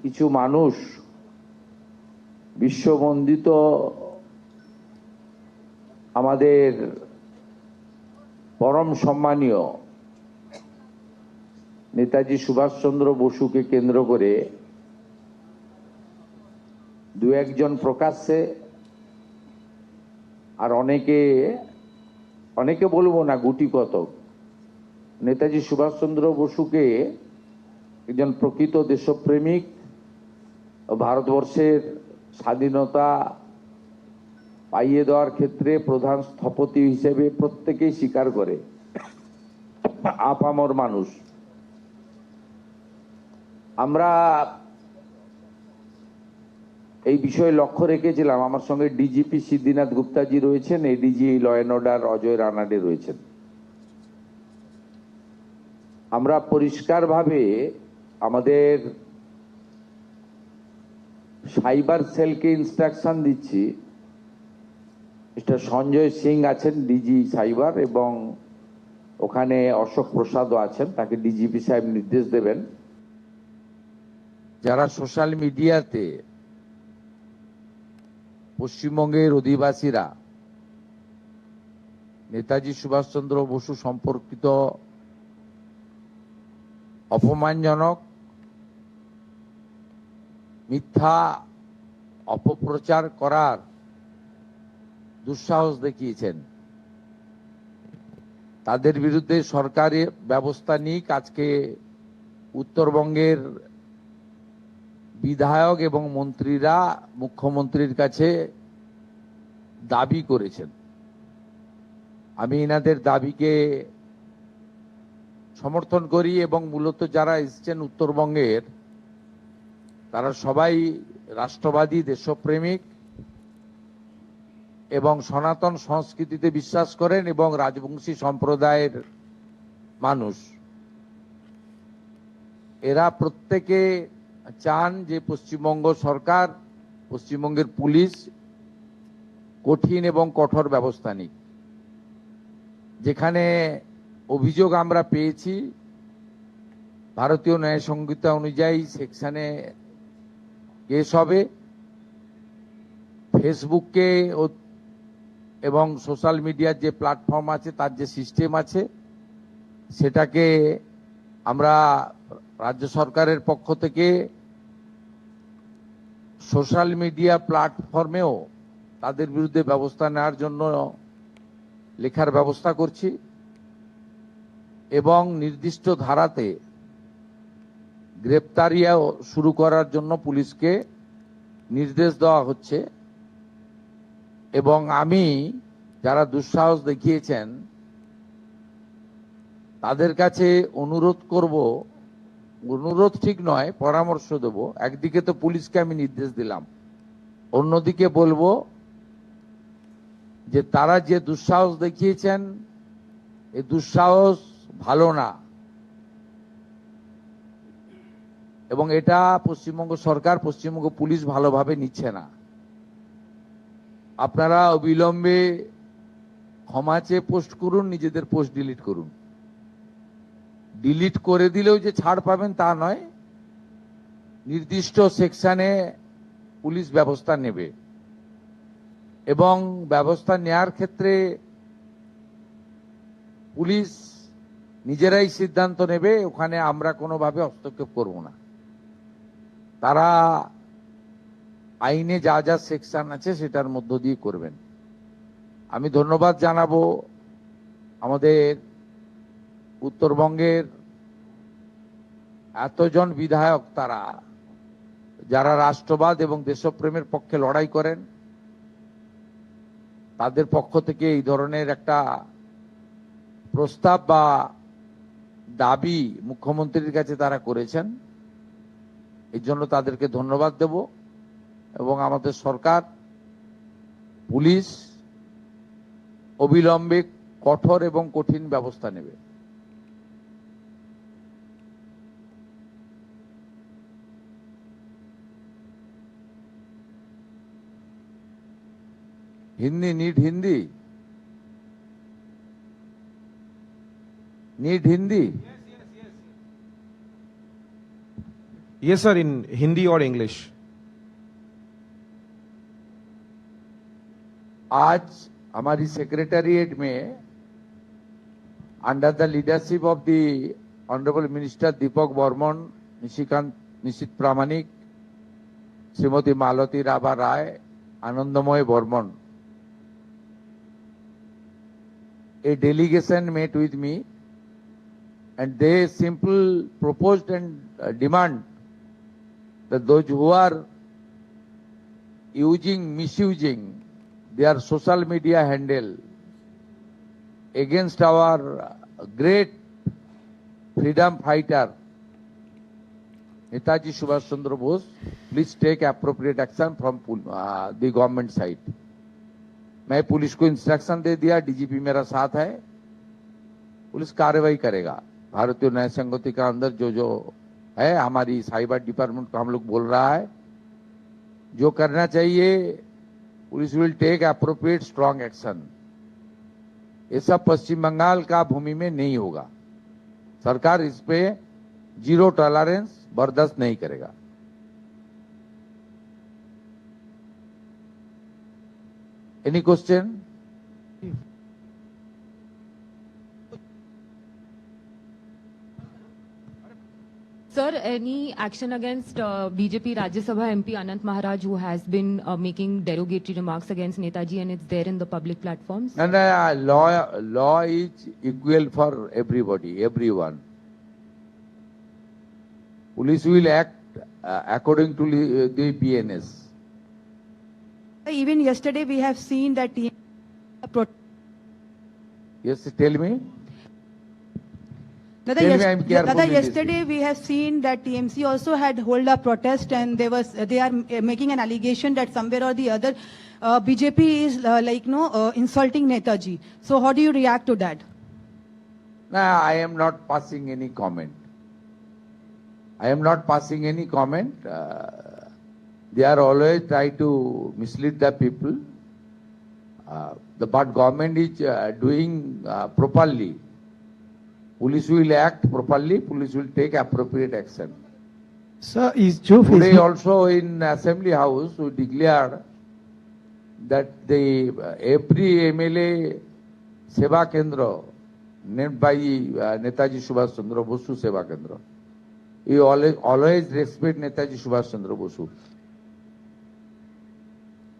কিছু মানুষ বিশ্ববন্দিত আমাদের পরম সম্মানীয় নেতাজি সুভাষচন্দ্র বসুকে কেন্দ্র করে দু একজন প্রকাশ্যে আর অনেকে বলবো না, গুটি কতক নেতাজি সুভাষচন্দ্র বসুকে একজন প্রকৃত দেশপ্রেমিক, ভারতবর্ষের স্বাধীনতা পাইয়ে দেওয়ার ক্ষেত্রে প্রধান স্থপতি হিসেবে প্রত্যেকেই স্বীকার করে। আপামর মানুষ আমরা এই বিষয়ে লক্ষ্য রেখেছিলাম। আমার সঙ্গে ডিজিপি সিদ্ধিনাথ গুপ্তাজি রয়েছেন, ADG law and order Ajay Ranade রয়েছেন। আমরা পরিষ্কারভাবে আমাদের সাইবার সেলকে ইনস্ট্রাকশন দিচ্ছি। মিস্টার সঞ্জয় সিং আছেন ডিজি সাইবার, এবং ওখানে অশোক প্রসাদও আছেন, তাকে ডিজিপি সাহেব নির্দেশ দেবেন যারা সোশ্যাল মিডিয়াতে পশ্চিমবঙ্গের অধিবাসীরা নেতাজি সুভাষচন্দ্র বসু সম্পর্কিত অপমানজনক মিথ্যা অপপ্রচার করার দুঃসাহস দেখিয়েছেন, তাদের বিরুদ্ধে সরকারি ব্যবস্থা নিক আজকে উত্তরবঙ্গের বিধায়ক এবং মন্ত্রীরা মুখ্যমন্ত্রীর কাছে দাবি করেছেন। আমি এনাদের দাবিকে সমর্থন করি, এবং মূলত যারা এসেছেন উত্তরবঙ্গের তারা সবাই রাষ্ট্রবাদী, দেশপ্রেমিক এবং সনাতন সংস্কৃতিতে বিশ্বাস করেন এবং রাজবংশী সম্প্রদায়ের মানুষ। এরা প্রত্যেকে চান যে পশ্চিমবঙ্গ সরকার, পশ্চিমবঙ্গের পুলিশ কঠিন এবং কঠোর ব্যবস্থা নিক। যেখানে অভিযোগ আমরা পেয়েছি ভারতীয় ন্যায় সংহিতা অনুযায়ী সেকশনে কেস হবে। ফেসবুককে এবং সোশ্যাল মিডিয়ার যে প্ল্যাটফর্ম আছে তার যে সিস্টেম আছে সেটাকে আমরা রাজ্য সরকারের পক্ষ থেকে সোশ্যাল মিডিয়া প্ল্যাটফর্মেও তাদের বিরুদ্ধে ব্যবস্থা নেওয়ার জন্য লেখার ব্যবস্থা করছি, এবং নির্দিষ্ট ধারাতে গ্রেপ্তারিও শুরু করার জন্য পুলিশকে নির্দেশ দেওয়া হচ্ছে। এবং আমি যারা দুঃসাহস দেখিয়েছেন তাদের কাছে অনুরোধ করব, অনুরোধ ঠিক নয়, পরামর্শ দেব। একদিকে তো পুলিশকে আমি নির্দেশ দিলাম, অন্যদিকে বলবো যে তারা যে দুঃসাহস দেখিয়েছেন এই দুঃসাহস ভালো না, এবং এটা পশ্চিমবঙ্গ সরকার, পশ্চিমবঙ্গ পুলিশ ভালোভাবে নিচ্ছে না। আপনারা অবিলম্বে ক্ষমা চেয়ে পোস্ট করুন, নিজেদের পোস্ট ডিলিট করুন। ডিলিট করে দিলেও যে ছাড় পাবেন তা নয়, নির্দিষ্ট সেকশনে পুলিশ ব্যবস্থা নেবে, এবং ব্যবস্থা নেওয়ার ক্ষেত্রে পুলিশ নিজেরাই সিদ্ধান্ত নেবে, ওখানে আমরা কোনোভাবে হস্তক্ষেপ করব না। তারা আইনে যা যা সেকশন আছে সেটার মধ্য দিয়ে করবেন। আমি ধন্যবাদ জানাবো আমাদের উত্তরবঙ্গের এতজন বিধায়ক, তারা যারা রাষ্ট্রবাদ এবং দেশপ্রেমের পক্ষে লড়াই করেন, তাদের পক্ষ থেকে এই ধরনের একটা প্রস্তাব বা দাবি মুখ্যমন্ত্রীর কাছে তারা করেছেন। এই জন্য তাদেরকে ধন্যবাদ দেব, এবং আমাদের সরকার, পুলিশ অবিলম্বে কঠোর এবং কঠিন ব্যবস্থা নেবে। हिंदी नीट हिंदी नीट Hindi Yes, sir, in Hindi or English. आज हमारी सेक्रेटेरिएट में under the leadership of the honourable minister Deepak Barman, Nishikant Nisith Pramanik, Shrimati Malati Rabha Roy, Anandamoy Barman, a delegation met with me and they simple proposed and demand that those who are misusing their social media handle against our great freedom fighter Netaji Subhash Chandra Bose, please take appropriate action from the government side. मैं police को instruction दे दिया, DGP मेरा साथ है, police कार्रवाई करेगा। भारतीय न्याय संगति का अंदर जो जो है, हमारी साइबर डिपार्टमेंट को हम लोग बोल रहा है, जो करना चाहिए police will take appropriate strong action. ये सब पश्चिम बंगाल का भूमि में नहीं होगा। सरकार इस पे जीरो टॉलरेंस बर्दाश्त नहीं करेगा। Any question? Sir, any action against BJP Rajya Sabha MP Anant Maharaj, who has been making derogatory remarks against Netaji, and it's there in the public platforms? No, law is equal for everybody, everyone. Police will act according to the BNS. Even yesterday we have seen that Yes, tell me. Dada, yesterday we have seen that TMC also had hold a protest and they are making an allegation that somewhere or the other BJP is insulting Netaji. So how do you react to that? No, I am not passing any comment. I am not passing any comment. They are always try to mislead the people. But government is doing properly. Police will act properly. Police will take appropriate action. Sir, is Joe Today also in Assembly House we declared that the every MLA Seva Kendra named by Netaji Subhash Chandra Bosu Seva Kendra. We always respect Netaji Subhash Chandra Bosu.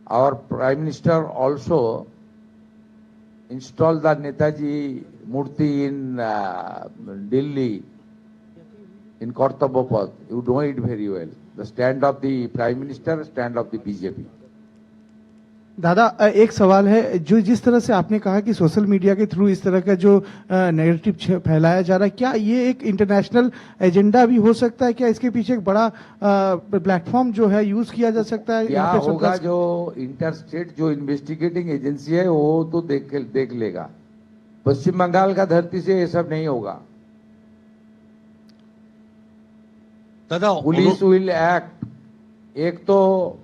Our Prime Minister also installed the Netaji Murti in Delhi, in Kartabapad. You know it very well. The stand of the Prime Minister, stand of the BJP. दादा एक सवाल है, जो जिस तरह से आपने कहा कि सोशल मीडिया के थ्रू इस तरह का जो नैरेटिव फैलाया जा रहा है, क्या ये एक इंटरनेशनल एजेंडा भी हो सकता है? क्या इसके पीछे एक बड़ा प्लेटफॉर्म जो है यूज किया जा सकता है? क्या होगा, जो इंटरस्टेट जो इन्वेस्टिगेटिंग एजेंसी है वो तो देख लेगा। पश्चिम बंगाल का धरती से ये सब नहीं होगा। Police will act. एक तो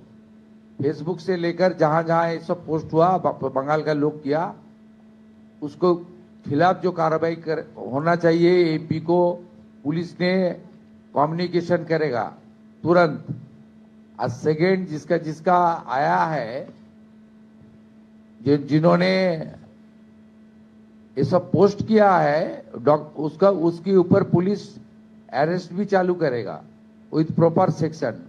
फेसबुक से लेकर जहां जहां ये सब पोस्ट हुआ, बंगाल का लोग किया, उसको खिलाफ जो कार्रवाई होना चाहिए, एपी को पुलिस ने कम्युनिकेशन करेगा तुरंत। आज सेकेंड जिसका आया है, जिन्होंने ये सब पोस्ट किया है, उसके ऊपर पुलिस अरेस्ट भी चालू करेगा with proper section.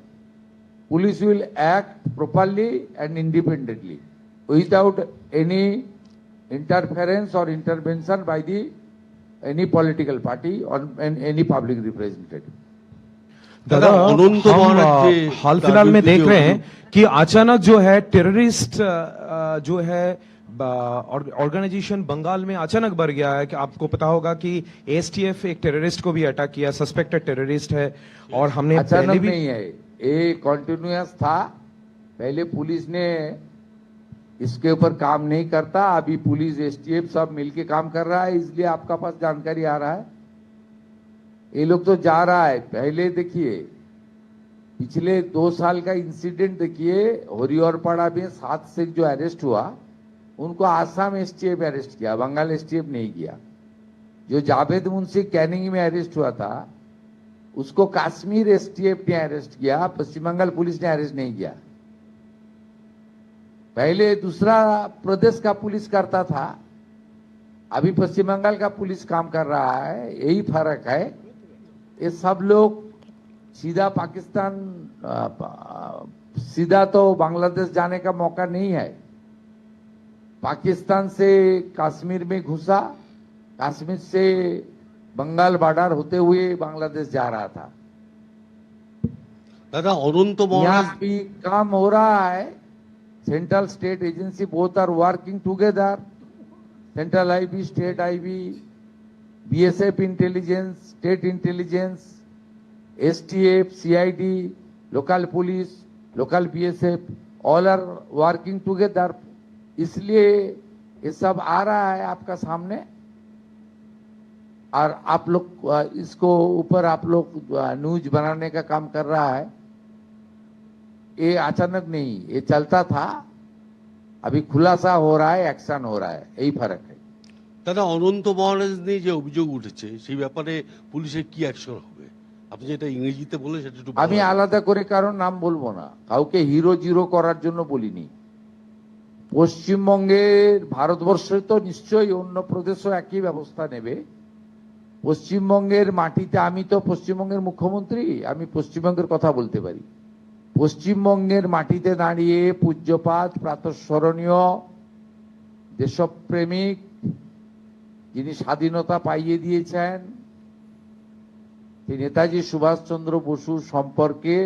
Police will act properly and independently without any interference or intervention by any political party or any public representative. दादा, हम हाल फिलहाल में देख रहे हैं कि अचानक जो है टेररिस्ट जो है ऑर्गेनाइजेशन बंगाल में अचानक बढ़ गया है। कि आपको पता होगा कि एसटीएफ एक टेररिस्ट को भी अटैक किया, सस्पेक्टेड टेररिस्ट है। और हमने अचानक नहीं है, ये कंटिन्यूअस था। पहले पुलिस ने इसके ऊपर काम नहीं करता, अभी पुलिस एसटीएफ सब मिलके काम कर रहा है, इसलिए आपका पास जानकारी आ रहा है। ये लोग तो जा रहा है। पहले देखिए, पिछले 2 साल का इंसिडेंट देखिए, हरिहरपाड़ा में 7 सिख जो अरेस्ट हुआ, उनको आसाम एसटीएफ अरेस्ट किया, बंगाल एसटीएफ नहीं किया। जो जावेद मुंशी कैनिंग में अरेस्ट हुआ था, उसको कश्मीर एसटीएफ ने अरेस्ट किया, पश्चिम बंगाल पुलिस ने अरेस्ट नहीं किया। पहले दूसरा प्रदेश का पुलिस करता था, अभी पश्चिम बंगाल का पुलिस काम कर रहा है, यही फर्क है। ये सब लोग सीधा पाकिस्तान, सीधा तो बांग्लादेश जाने का मौका नहीं है। पाकिस्तान से कश्मीर में घुसा, कश्मीर से बंगाल बॉर्डर होते हुए बांग्लादेश जा रहा था। दादा अनंत महाराज यहाँ भी काम हो रहा है। Central state agency both are working together, central IB, state IB, BSF intelligence, state intelligence, STF, CID, local police, local BSF, all are working together. इसलिए ये सब आ रहा है आपका सामने, और आप लोग इसको ऊपर आप लोग न्यूज बनाने का काम कर रहा है। ये अचानक नहीं, ये चलता था, अभी खुलासा हो रहा है, एक्शन हो रहा है, यही फर्क है। দাদা অনন্ত মহারাজ নিয়ে যে অভিযোগ উঠেছে সেই ব্যাপারে পুলিশের কি অ্যাকশন হবে? আপনি যেটা ইংরেজিতে বলেন সেটা একটু আমি আলাদা করে কারোর নাম বলবো না, কাউকে হিরো জিরো করার জন্য বলিনি। পশ্চিমবঙ্গের, ভারতবর্ষে তো নিশ্চয়ই অন্য প্রদেশও একই ব্যবস্থা নেবে। পশ্চিমবঙ্গের মাটিতে, আমি তো পশ্চিমবঙ্গের মুখ্যমন্ত্রী, আমি পশ্চিমবঙ্গের কথা বলতে পারি। পশ্চিমবঙ্গের মাটিতে দাঁড়িয়ে পূজ্যপাত, প্রাতঃস্মরণীয় দেশপ্রেমিক, যিনি স্বাধীনতা পাইয়ে দিয়েছেন, নেতাজি সুভাষচন্দ্র বসুর সম্পর্কে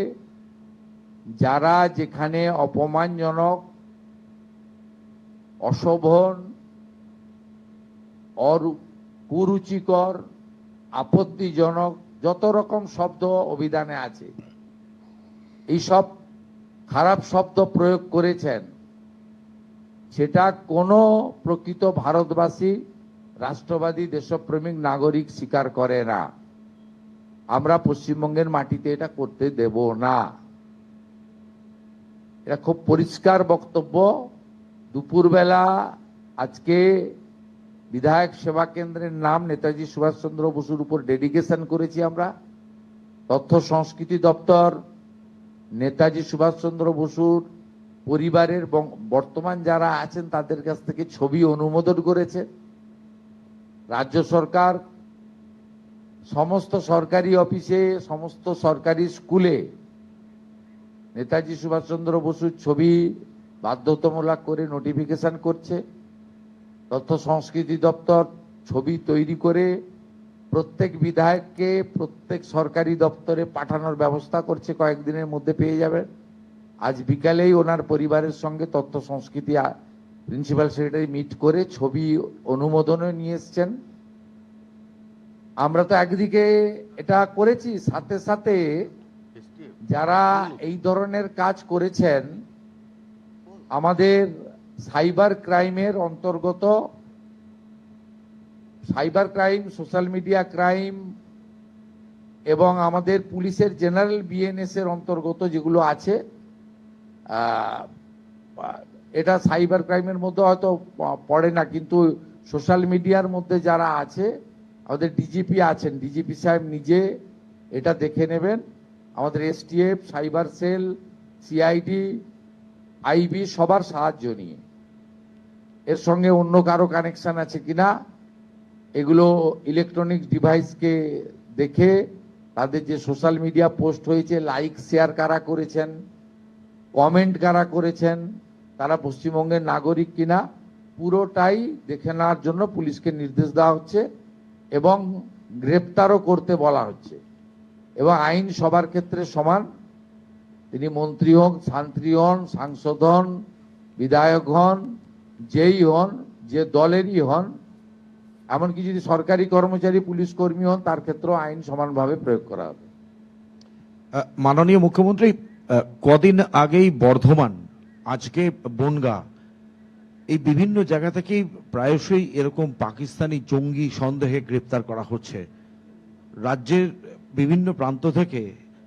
যারা যেখানে অপমানজনক, অশোভন, কুরুচিকর, আপত্তিজনক যত রকম শব্দ অভিধানে আছে, এই সব খারাপ শব্দ প্রয়োগ করেছেন, সেটা কোনো প্রকৃত ভারতবাসী, রাষ্ট্রবাদী, দেশপ্রেমিক নাগরিক স্বীকার করে না। আমরা পশ্চিমবঙ্গের মাটিতে এটা করতে দেব না। এটা খুব পরিষ্কার বক্তব্য। দুপুরবেলা আজকে বিধায়ক সেবা কেন্দ্রের নাম নেতাজি সুভাষচন্দ্র বসুর উপর ডেডিকেশন করেছি আমরা। তথ্য সংস্কৃতি দপ্তর নেতাজি সুভাষচন্দ্র বসুর পরিবারের বর্তমান যারা আছেন তাদের কাছ থেকে ছবি অনুমোদন করেছে। রাজ্য সরকার সমস্ত সরকারি অফিসে, সমস্ত সরকারি স্কুলে নেতাজি সুভাষচন্দ্র বসুর ছবি বাধ্যতামূলক করে নোটিফিকেশন করছে। তথ্য সংস্কৃতি দপ্তর ছবি তৈরি করে প্রত্যেক বিধায়ককে প্রত্যেক সরকারি দপ্তরে পাঠানোর ব্যবস্থা করছে, কয়েকদিনের মধ্যে পেয়ে যাবেন। আজ বিকালেই ওনার পরিবারের সঙ্গে তথ্য সংস্কৃতি প্রিন্সিপাল সেক্রেটারি মিট করে ছবি অনুমোদনও নিয়ে এসছেন। আমরা তো একদিকে এটা করেছি, সাথে সাথে যারা এই ধরনের কাজ করেছেন আমাদের সাইবার ক্রাইমের অন্তর্গত, cyber crime, social media crime এবং আমাদের পুলিশের জেনারেল বিএনএস এর অন্তর্গত যেগুলো আছে, এটা সাইবার ক্রাইমের মধ্যে হয়তো পড়ে না, কিন্তু সোশ্যাল মিডিয়ার মধ্যে যারা আছে, আমাদের ডিজিপি আছেন, ডিজিপি সাহেব নিজে এটা দেখে নেবেন। আমাদের STF, cyber cell, CID, IB সবার সাহায্য নিয়ে এর সঙ্গে অন্য কারো কানেকশন আছে কিনা এগুলো ইলেকট্রনিক ডিভাইসকে দেখে তাদের যে সোশ্যাল মিডিয়া পোস্ট হয়েছে, লাইক শেয়ার কারা করেছেন, কমেন্ট কারা করেছেন, তারা পশ্চিমবঙ্গের নাগরিক কিনা পুরোটাই দেখে নেওয়ার জন্য পুলিশকে নির্দেশ দেওয়া হচ্ছে এবং গ্রেপ্তারও করতে বলা হচ্ছে। এবং আইন সবার ক্ষেত্রে সমান, তিনি মন্ত্রী হন, শান্ত্রী হন, সাংসদ হন, বিধায়ক হন, যেই হন, যে দলেরই হন, এমনকি যদি সরকারি কর্মচারী, পুলিশ কর্মী হন, তার ক্ষেত্রেও আইন সমানভাবে প্রয়োগ করা হবে। মাননীয় মুখ্যমন্ত্রী, কদিন আগেই বর্ধমান, আজকে বনগা, এই বিভিন্ন জায়গা থেকেই প্রায়শই এরকম পাকিস্তানি জঙ্গি সন্দেহে গ্রেপ্তার করা হচ্ছে। রাজ্যের বিভিন্ন প্রান্ত থেকে,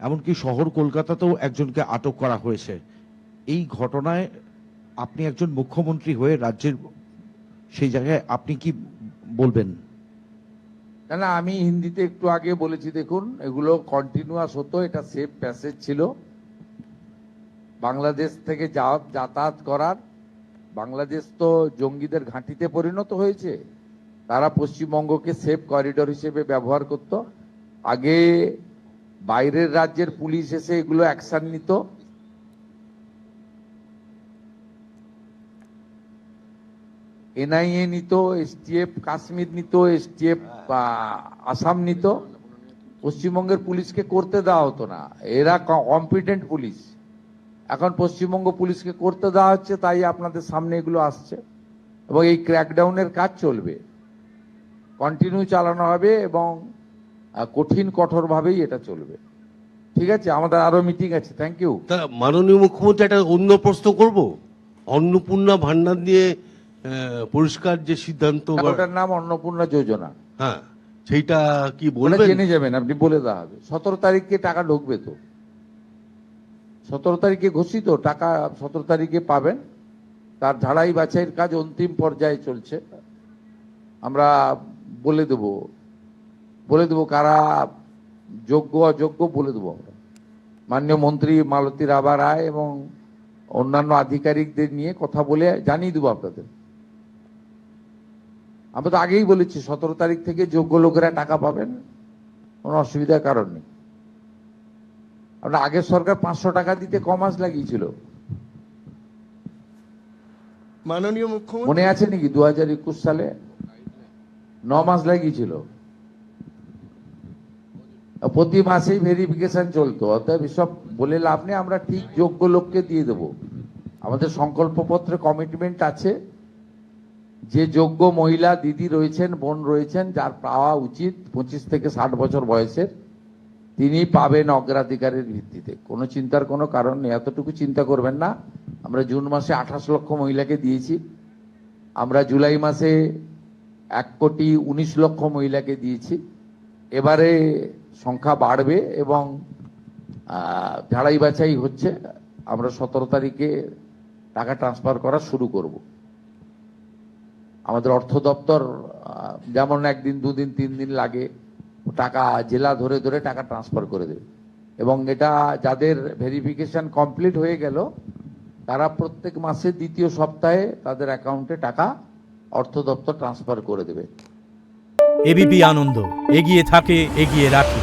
এমনকি শহর কলকাতাতেও একজনকে আটক করা হয়েছে। এই ঘটনায় আপনি একজন মুখ্যমন্ত্রী হয়ে রাজ্যের সেই জায়গায় আপনি কি বলবেন? না না, আমি হিন্দিতে একটু আগে বলেছি, দেখুন এগুলো কন্টিনিউয়াস হতো, এটা সেফ প্যাসেজ ছিল বাংলাদেশ থেকে যাতায়াত করার। বাংলাদেশ তো জঙ্গিদের ঘাঁটিতে পরিণত হয়েছে, তারা পশ্চিমবঙ্গকে সেফ করিডোর হিসেবে ব্যবহার করত। আগে বাইরের রাজ্যের পুলিশ এসে এগুলো অ্যাকশন নিত, এনআইএ নিত, এসটিএফ কাশ্মীর নিত, এসটিএফ আসাম নিত। পশ্চিমবঙ্গের পুলিশকে করতে দেওয়া হতো না, এরা কম্পিটেন্ট পুলিশ। এখন পশ্চিমবঙ্গ পুলিশকে করতে দেওয়া হচ্ছে, তাই আপনাদের সামনে এগুলো আসছে। এবং এই ক্র্যাকডাউনের কাজ চলবে, কন্টিনিউ চালানো হবে এবং কঠিন কঠোরভাবেই এটা চলবে। ঠিক আছে, আমাদের আরো মিটিং আছে। Thank you. তা মাননীয় মুখ্যমন্ত্রী একটা অন্য প্রশ্ন করব, অন্নপূর্ণা ভান্ডার নিয়ে পরিষ্কার যে সিদ্ধান্ত, ওটার নাম অন্নপূর্ণা যোজনা। হ্যাঁ সেইটা কি বলে বলবেন? জেনে যাবেন, আপনি বলে দেওয়া হবে। 17 তারিখে টাকা ঢুকবে, তো 17 তারিখে ঘোষিত টাকা 17 তারিখে পাবেন। তার ঝাড়াই বাছাইয়ের কাজ অন্তিম পর্যায়ে চলছে। আমরা বলে দেব কারা যোগ্য অযোগ্য বলে দেবো আমরা। মাননীয় মন্ত্রী মালতী রাভা রায় এবং অন্যান্য আধিকারিকদের নিয়ে কথা বলে জানিয়ে দেবো আপনাদের। আমরা তো আগেই বলেছি 17 তারিখ থেকে যোগ্য লোকেরা টাকা পাবেন, কোনো অসুবিধার কারণ নেই। আমরা আগের সরকার 500 টাকা দিতে ক মাস লাগিয়েছিল মাননীয় মুখ্যমন্ত্রী, মনে আছে নাকি? 2021 সালে 9 মাস লাগিয়েছিল, প্রতি মাসেই ভেরিফিকেশন চলতো। অতএব এসব বলে লাভ নেই, আমরা ঠিক যোগ্য লোককে দিয়ে দেব। আমাদের সংকল্পপত্রে কমিটমেন্ট আছে যে যোগ্য মহিলা দিদি রয়েছেন, বোন রয়েছেন, যার পাওয়া উচিত 25 থেকে 60 বছর বয়সের, তিনি পাবেন অগ্রাধিকারের ভিত্তিতে। কোনো চিন্তার কোনো কারণ নেই, এতটুকু চিন্তা করবেন না। আমরা জুন মাসে 28 লক্ষ মহিলাকে দিয়েছি, আমরা জুলাই মাসে 1,19 লক্ষ মহিলাকে দিয়েছি। এবারে সংখ্যা বাড়বে এবং ঝাড়াই বাছাই হচ্ছে। আমরা 17 তারিখে টাকা ট্রান্সফার করা শুরু করব। আমাদের অর্থ দপ্তর যেমন 1 দিন 2 দিন 3 দিন লাগে, টাকা জেলা ধরে ধরে টাকা ট্রান্সফার করে দেবে। এবং এটা যাদের ভেরিফিকেশন কমপ্লিট হয়ে গেল, তারা প্রত্যেক মাসের দ্বিতীয় সপ্তাহে তাদের অ্যাকাউন্টে টাকা অর্থ দপ্তর ট্রান্সফার করে দেবে। এবিপি আনন্দ, এগিয়ে থাকে, এগিয়ে রাখে।